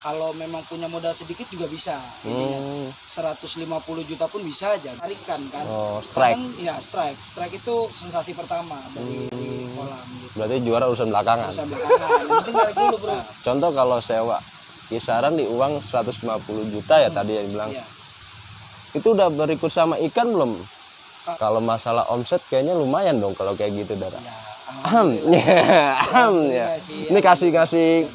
kalau memang punya modal sedikit juga bisa. Intinya 150 juta pun bisa aja. Tarikan kan. Strike. Kadang, ya strike itu sensasi pertama dari kolam gitu. Berarti juara urusan belakangan. Urusan belakangan. Yang penting tarik dulu, Bro. Contoh kalau sewa kisaran di uang 150 juta ya tadi yang bilang. Iya. Itu udah berikut sama ikan belum? Kalau masalah omset kayaknya lumayan dong kalau kayak gitu, Dara. Ya, Ya. Ini kasih.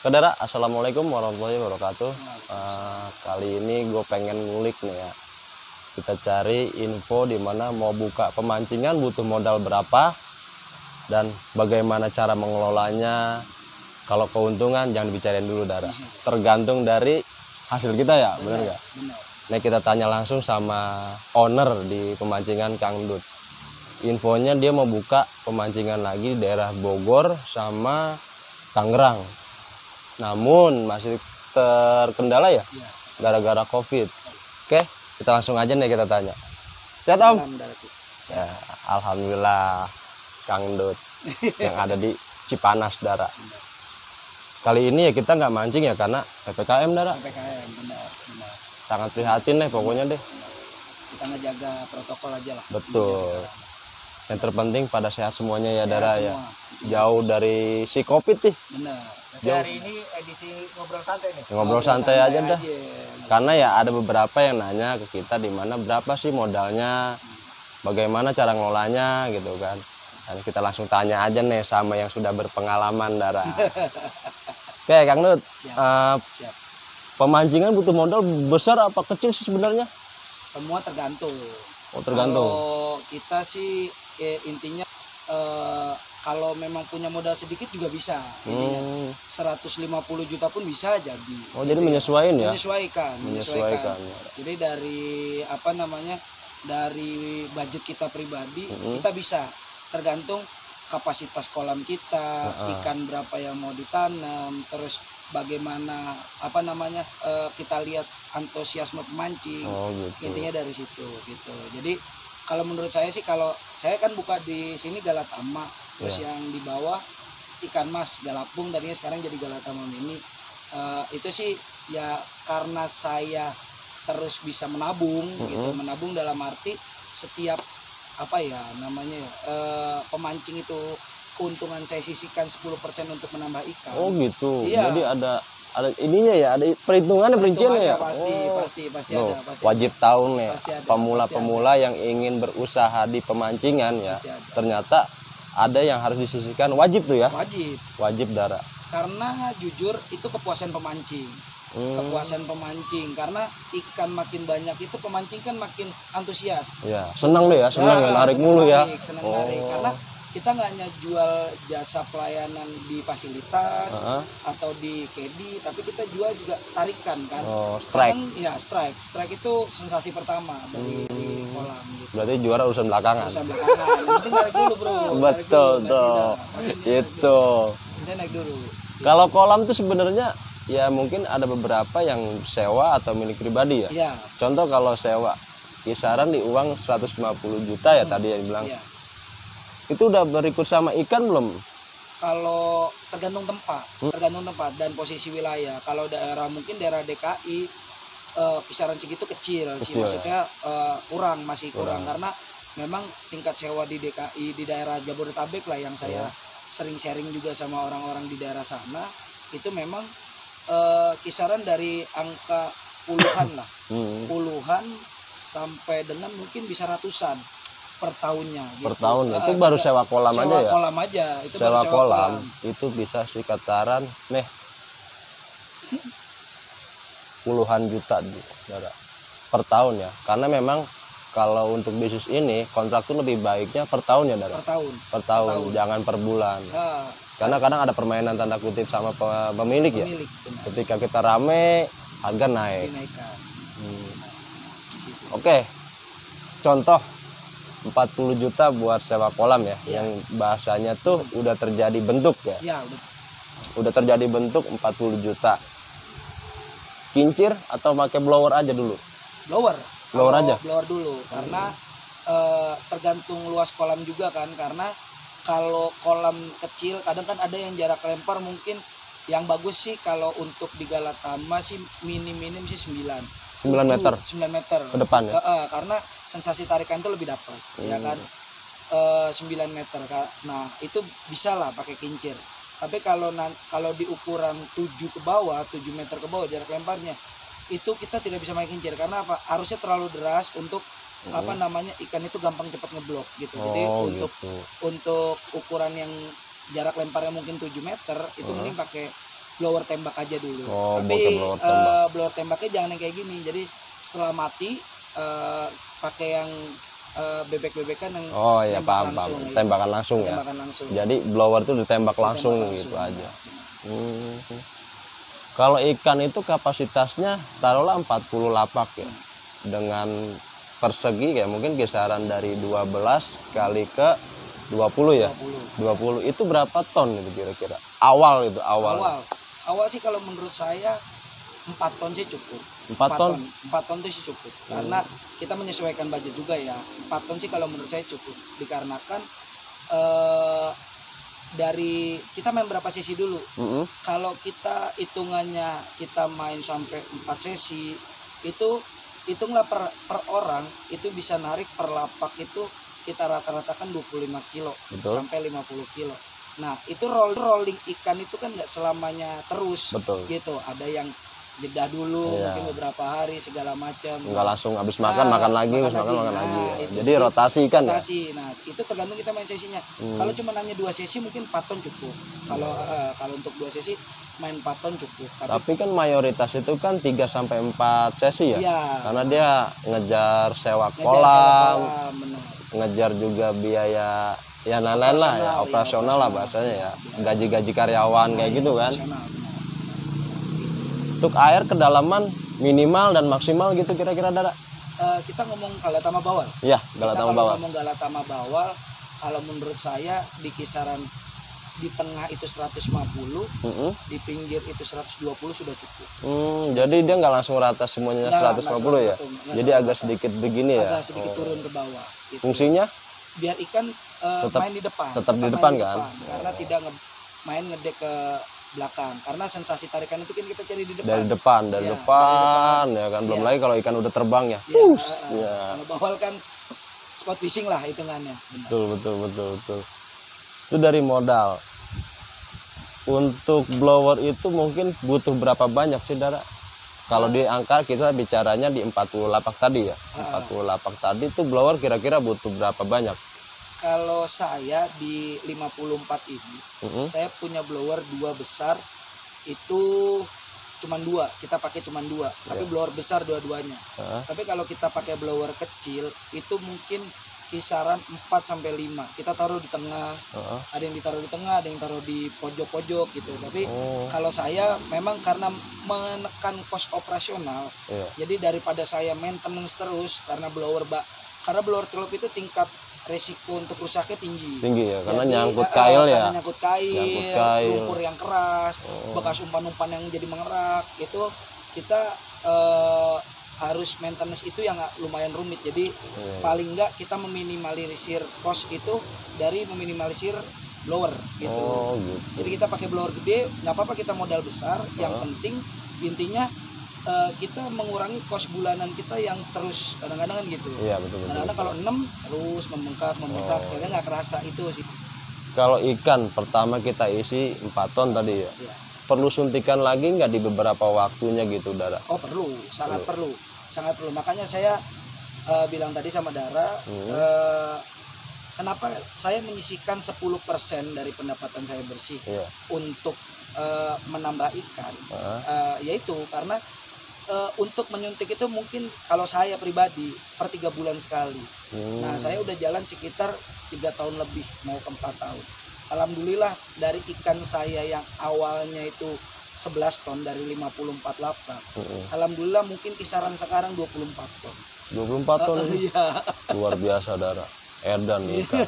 Saudara, assalamualaikum warahmatullahi wabarakatuh. Kali ini gue pengen ngulik nih ya. Kita cari info di mana mau buka pemancingan butuh modal berapa dan bagaimana cara mengelolanya. Kalau keuntungan jangan dibicarain dulu, Dara. Tergantung dari hasil kita ya, bener nggak? Nah, kita tanya langsung sama owner di pemancingan, Kang Dut. Infonya dia mau buka pemancingan lagi di daerah Bogor sama Tangerang. Namun masih terkendala ya gara-gara COVID. Oke, kita langsung aja nih kita tanya. Sehat, Om? Ya, alhamdulillah, Kang Dut yang ada di Cipanas, Dara. Kali ini ya kita nggak mancing ya karena PPKM, Dara. PPKM, benar. Sangat prihatin deh pokoknya deh. Kita ngejaga protokol aja lah. Betul. Yang terpenting pada sehat semuanya ya, Dara ya. Semua. Jauh dari si COVID nih. Benar. Hari ini edisi ngobrol santai nih. Ngobrol santai aja dah. Karena ya ada beberapa yang nanya ke kita di mana berapa sih modalnya, bagaimana cara ngelolanya gitu kan. Dan kita langsung tanya aja nih sama yang sudah berpengalaman, Dara. Oke, Kang Dut. Siap. Pemancingan butuh modal besar apa kecil sih sebenarnya? Semua tergantung. Oh, tergantung. Kalau kita sih intinya kalau memang punya modal sedikit juga bisa. Intinya 150 juta pun bisa jadi. Oh, jadi menyesuaikan ya? Menyesuaikan. Jadi dari dari budget kita pribadi kita bisa, tergantung kapasitas kolam kita, ikan berapa yang mau ditanam, terus bagaimana kita lihat antusiasme pemancing. Gitu. Intinya dari situ gitu. Jadi kalau menurut saya sih, kalau saya kan buka di sini Galatama, terus yang di bawah ikan mas Galapung, tadinya sekarang jadi Galatama Mini. Itu sih ya karena saya terus bisa menabung gitu, menabung dalam arti setiap pemancing itu keuntungan saya sisihkan 10% untuk menambah ikan. Oh gitu. Iya. Jadi ada ininya ya, ada perhitungannya, perinciannya ya. Pasti ada. Wajib tahu nih pemula-pemula yang ingin berusaha di pemancingan ya. Ternyata ada yang harus disisihkan, wajib tuh ya. Wajib, Dara. Karena jujur itu kepuasan pemancing. Kepuasan pemancing karena ikan makin banyak itu pemancing kan makin antusias. Ya, senang deh ya, senang ya, narik mulu ya. Senang narik karena kita nggak hanya jual jasa pelayanan di fasilitas atau di KD, tapi kita jual juga tarikan kan. Strike. Strike itu sensasi pertama dari kolam gitu. Berarti juara urusan belakangan. Yang penting narik dulu, Bro. Betul tuh. Itu. Kita naik dulu. Kalau kolam tuh sebenarnya ya mungkin ada beberapa yang sewa atau milik pribadi ya. Iya. Contoh kalau sewa kisaran di uang 150 juta ya tadi yang bilang. Iya. Itu udah berikut sama ikan belum? Kalau tergantung tempat dan posisi wilayah. Kalau mungkin daerah DKI kisaran segitu kecil sih, maksudnya masih kurang karena memang tingkat sewa di DKI di daerah Jabodetabek lah yang saya sering sharing juga sama orang-orang di daerah sana, itu memang kisaran dari angka puluhan lah, puluhan sampai dengan mungkin bisa ratusan per tahunnya. Gitu. Per tahun itu baru sewa kolam aja ya? Sewa kolam aja. Itu sewa kolam itu bisa sekitaran puluhan juta per tahun ya. Karena memang kalau untuk bisnis ini kontrak tuh lebih baiknya per tahun ya, Dara? Per tahun. Jangan per bulan. Karena kadang ada permainan tanda kutip sama pemilik ya. Ketika kita rame harga naik. Oke. Contoh 40 juta buat sewa kolam ya, yang bahasanya tuh udah terjadi bentuk ya. Iya, udah terjadi bentuk 40 juta. Kincir atau pakai blower aja dulu? Blower. Blower aja? Blower dulu, karena tergantung luas kolam juga kan, karena kalau kolam kecil kadang kan ada yang jarak lempar mungkin yang bagus sih kalau untuk di Galatama sih minim sih 9 meter 9 meter ke depan ya. Karena sensasi tarikan itu lebih dapat ya kan. 9 meter. Nah, itu bisa lah pakai kincir. Tapi kalau di ukuran 7 ke bawah, 7 meter ke bawah jarak lemparnya, itu kita tidak bisa pakai kincir karena apa? Arusnya terlalu deras untuk apa namanya, ikan itu gampang cepat ngeblok gitu. Jadi untuk ukuran yang jarak lemparnya mungkin 7 meter itu mending pakai blower tembak aja dulu. Tapi blower tembaknya jangan yang kayak gini. Jadi setelah mati pakai yang bebek-bebekan yang paham. Tembakan langsung ya. Jadi blower itu ditembak langsung gitu aja. Kalau ikan itu kapasitasnya taruhlah 40 lapak ya. Dengan persegi kayak mungkin kisaran dari 12 kali ke 20 ya. 20 itu berapa ton itu kira-kira? Awal sih kalau menurut saya 4 ton sih cukup. 4 ton? 4 ton itu sih cukup. Karena kita menyesuaikan budget juga ya. 4 ton sih kalau menurut saya cukup. Dikarenakan dari kita main berapa sesi dulu. Kalau kita hitungannya kita main sampai 4 sesi, itu hitunglah per orang itu bisa narik per lapak itu kita rata-ratakan 25 kilo. Betul. Sampai 50 kilo. Nah, itu rolling ikan itu kan nggak selamanya terus. Betul. Gitu. Ada yang jeda dulu mungkin beberapa hari segala macam. Nggak langsung habis makan lagi. Jadi rotasi kan ya. Nah, itu tergantung kita main sesinya. Kalau cuma hanya 2 sesi mungkin 4 ton cukup. Kalau untuk 2 sesi main 4 ton cukup. Tapi kan mayoritas itu kan 3 sampai 4 sesi ya. Iya. Karena dia ngejar sewa kolam, ngejar juga biaya ya lain-lain lah ya, operasional lah bahasanya ya. Gaji-gaji karyawan kayak gitu kan. Untuk air kedalaman minimal dan maksimal gitu kira-kira Dara? Kita ngomong Galatama Bawal. Iya, Galatama Bawal. Ngomong Galatama Bawal, kalau menurut saya di kisaran di tengah itu 150, di pinggir itu 120 sudah cukup. Jadi dia nggak langsung rata semuanya 150 ya? Jadi agak sedikit begini ya? Agak sedikit turun ke bawah. Gitu. Fungsinya? Biar ikan main di depan. Tetap di depan kan? Karena tidak main ngedek ke belakang, karena sensasi tarikan itu kan kita cari di depan. Dari depan ya kan. Belum lagi kalau ikan udah terbang ya. Kalau bawal kan spot fishing lah hitungannya. Betul. Itu dari modal. Untuk blower itu mungkin butuh berapa banyak sih Dara? Kalau di angka kita bicaranya di 40 lapak tadi ya. 40 lapak tadi itu blower kira-kira butuh berapa banyak? Kalau saya di 54 ini, saya punya blower 2 besar, itu cuma 2, kita pakai cuma 2, tapi blower besar dua-duanya. Tapi kalau kita pakai blower kecil, itu mungkin kisaran 4 sampai 5. Kita taruh di tengah, ada yang ditaruh di tengah, ada yang taruh di pojok-pojok gitu. Tapi kalau saya memang karena menekan kos operasional, jadi daripada saya maintenance terus karena blower celup itu tingkat resiko untuk rusaknya tinggi ya, karena nyangkut kail ya. Nyangkut kail, lumpur yang keras, bekas umpan-umpan yang jadi mengerak, itu kita harus maintenance itu yang lumayan rumit. Jadi paling enggak kita meminimalisir cost itu dari meminimalisir blower gitu. Jadi kita pakai blower gede, nggak apa-apa kita modal besar, yang penting intinya kita mengurangi kos bulanan kita yang terus kadang-kadang kan gitu. Iya, betul. Kadang-kadang kalau 6 terus membengkak, kayaknya nggak kerasa itu sih. Kalau ikan pertama kita isi 4 ton tadi ya. Perlu suntikan lagi nggak di beberapa waktunya gitu Dara? Oh perlu, sangat perlu. Makanya saya bilang tadi sama Dara, kenapa saya menyisihkan 10% dari pendapatan saya bersih untuk menambah ikan, yaitu karena untuk menyuntik itu mungkin kalau saya pribadi per 3 bulan sekali. Nah saya udah jalan sekitar 3 tahun lebih, mau ke 4 tahun. Alhamdulillah dari ikan saya yang awalnya itu 11 ton dari 54 lapak, alhamdulillah mungkin kisaran sekarang 24 ton. 24 ton? Iya. Luar biasa Dara, edan ikan.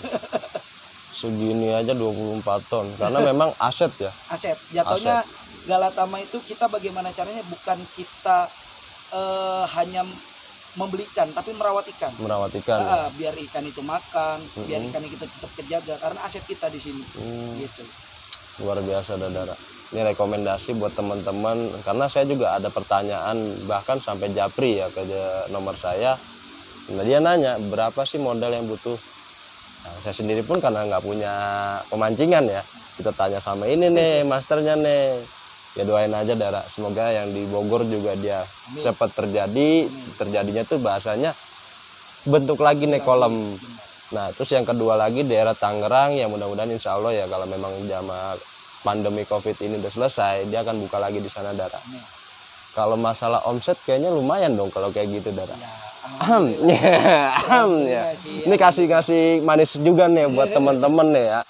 Segini aja 24 ton, karena memang aset ya. Aset, jatuhnya Galatama itu kita bagaimana caranya, bukan kita hanya membeli ikan tapi merawat ikan. Merawat ikan. Biar ikan itu makan, biar ikan itu tetap kejaga karena aset kita di sini. Gitu. Luar biasa Dadara. Ini rekomendasi buat teman-teman karena saya juga ada pertanyaan bahkan sampai Japri ya ke nomor saya. Nah, dia nanya berapa sih modal yang butuh. Nah, saya sendiri pun karena nggak punya pemancingan ya, kita tanya sama ini nih masternya nih. Ya doain aja Dara, semoga yang di Bogor juga dia cepat terjadi. Terjadinya tuh bahasanya bentuk lagi nih kolam. Nah terus yang kedua lagi daerah Tangerang ya mudah-mudahan insya Allah ya kalau memang zaman pandemi COVID ini udah selesai dia akan buka lagi di sana Dara. Kalau masalah omset kayaknya lumayan dong kalau kayak gitu Dara. Ya. Ini kasih manis juga nih buat teman-teman nih ya.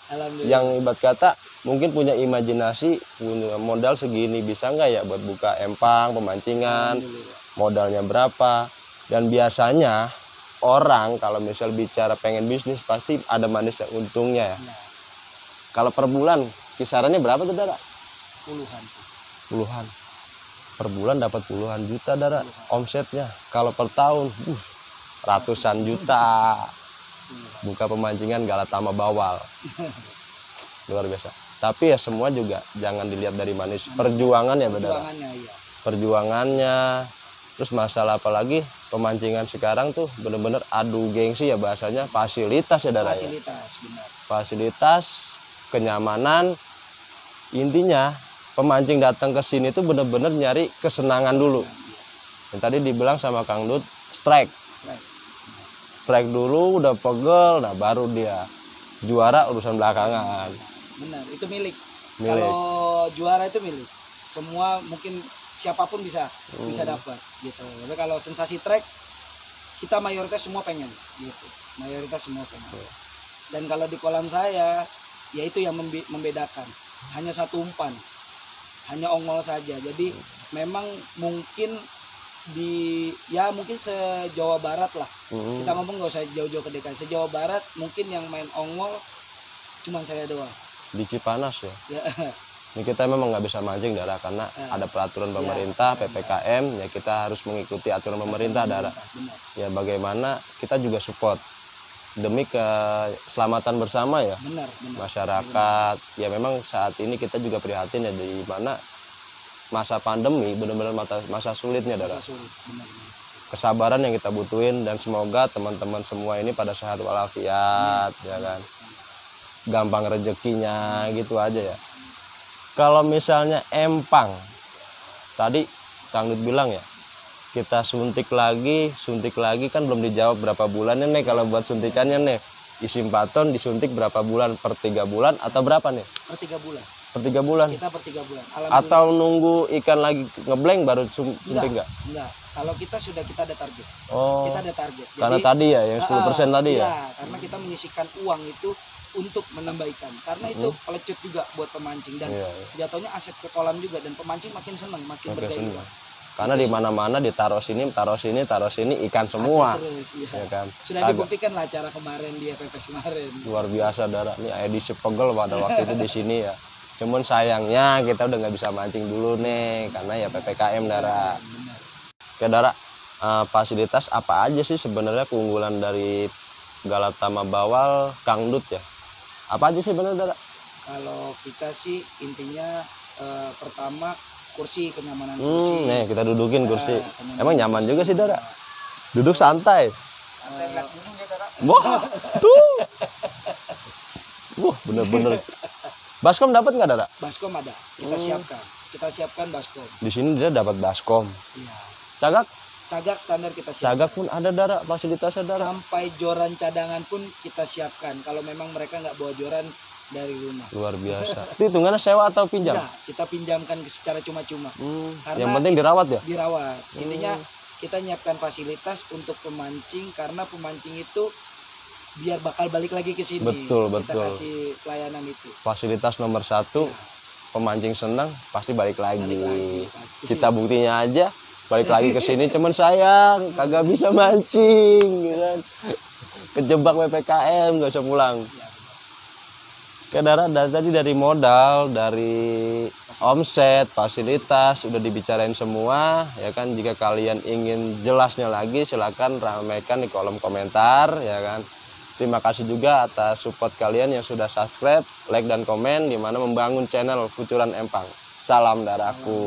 Yang ibarat kata mungkin punya imajinasi punya modal segini bisa nggak ya buat buka empang pemancingan, modalnya berapa. Dan biasanya orang kalau misal bicara pengen bisnis pasti ada manis yang untungnya ya. Kalau per bulan kisarannya berapa tuh Dara? Puluhan sih. Puluhan. Per bulan dapat puluhan juta Dara omsetnya. Kalau per tahun ratusan juta. Buka pemancingan Galatama Bawal. Luar biasa. Tapi ya semua juga jangan dilihat dari manis. Perjuangan ya Dara. Perjuangannya. Terus masalah apalagi pemancingan sekarang tuh bener-bener adu gengsi ya bahasanya. Fasilitas ya Dara. Fasilitas benar. Fasilitas, kenyamanan. Intinya pemancing datang ke sini tuh bener-bener nyari kesenangan dulu. Yang tadi dibilang sama Kang Dut, strike dulu udah pegel, nah baru dia juara urusan belakangan. Benar, itu milik. Kalau juara itu milik. Semua mungkin siapapun bisa dapat gitu. Tapi kalau sensasi trek kita mayoritas semua pengen gitu. Mayoritas semua pengen. Dan kalau di kolam saya ya itu yang membedakan. Hanya satu umpan. Hanya ongol saja. Jadi memang mungkin mungkin se-Jawa Barat lah. Kita ngomong nggak usah jauh-jauh ke DKI. Se-Jawa Barat mungkin yang main ongol cuman saya doang. Di Cipanas ya. Ini kita memang nggak bisa mancing Dara karena ada peraturan pemerintah PPKM ya kita harus mengikuti aturan pemerintah Dara. Ya bagaimana kita juga support demi keselamatan bersama ya. Benar. Masyarakat ya memang saat ini kita juga prihatin ya di mana masa pandemi benar-benar masa sulitnya Dara. Kesabaran yang kita butuhin dan semoga teman-teman semua ini pada sehat walafiat ya kan. Gampang rezekinya gitu aja ya. Kalau misalnya empang tadi Kang Dut bilang ya kita suntik lagi kan belum dijawab berapa bulannya nih kalau buat suntikannya nih isi 4 ton disuntik berapa bulan per 3 bulan atau berapa nih? Per 3 bulan. Per 3 bulan. Kita per 3 bulan. Atau nunggu ikan lagi ngeblank baru suntik enggak? Enggak. Kalau kita ada target. Oh. Kita ada target. Jadi, karena tadi ya yang 10% tadi ya. Iya, karena kita menyisihkan uang itu untuk menambah ikan. Karena itu pelecut juga buat pemancing dan jatuhnya aset ke kolam juga dan pemancing makin senang, makin bergairah. Karena di mana-mana ditaruh sini ikan semua. Terus, ya kan. Sudah dibuktikan lah cara kemarin di FFS kemarin. Luar biasa Dara. Ini edisi pegel pada waktu itu di sini ya. Cuman sayangnya kita udah nggak bisa mancing dulu nih karena ya PPKM Dara. Oke Dara, fasilitas apa aja sih sebenarnya keunggulan dari Galatama Bawal Kang Dut ya? Apa aja sih benar Dara? Kalau kita sih intinya pertama kursi, kenyamanan kursi. Nih kita dudukin kursi. Emang nyaman juga sih Dara. Duduk santai. Wah, tuh. Wah, bener-bener. Baskom dapat nggak Dara? Baskom ada. Kita siapkan baskom. Di sini dia dapat baskom. Iya. Cagak standar kita siapkan. Cagak pun ada Dara, fasilitasnya Dara. Sampai joran cadangan pun kita siapkan. Kalau memang mereka nggak bawa joran dari rumah. Luar biasa. Itu hitungannya sewa atau pinjam? Enggak, kita pinjamkan secara cuma-cuma. Yang penting dirawat ya? Dirawat. Intinya kita nyiapkan fasilitas untuk pemancing karena pemancing itu biar bakal balik lagi ke sini. Betul. Kita kasih pelayanan itu. Fasilitas nomor 1, pemancing senang pasti balik lagi. Pasti. Kita buktinya aja balik lagi ke sini cuman sayang kagak bisa mancing gitu kan. Kejebak PPKM nggak bisa pulang. Oke Dara, dari tadi dari modal, dari omset, fasilitas udah dibicarain semua ya kan. Jika kalian ingin jelasnya lagi silakan ramaikan di kolom komentar ya kan. Terima kasih juga atas support kalian yang sudah subscribe, like dan komen di mana membangun channel Kucuran Empang. Salam Daraku.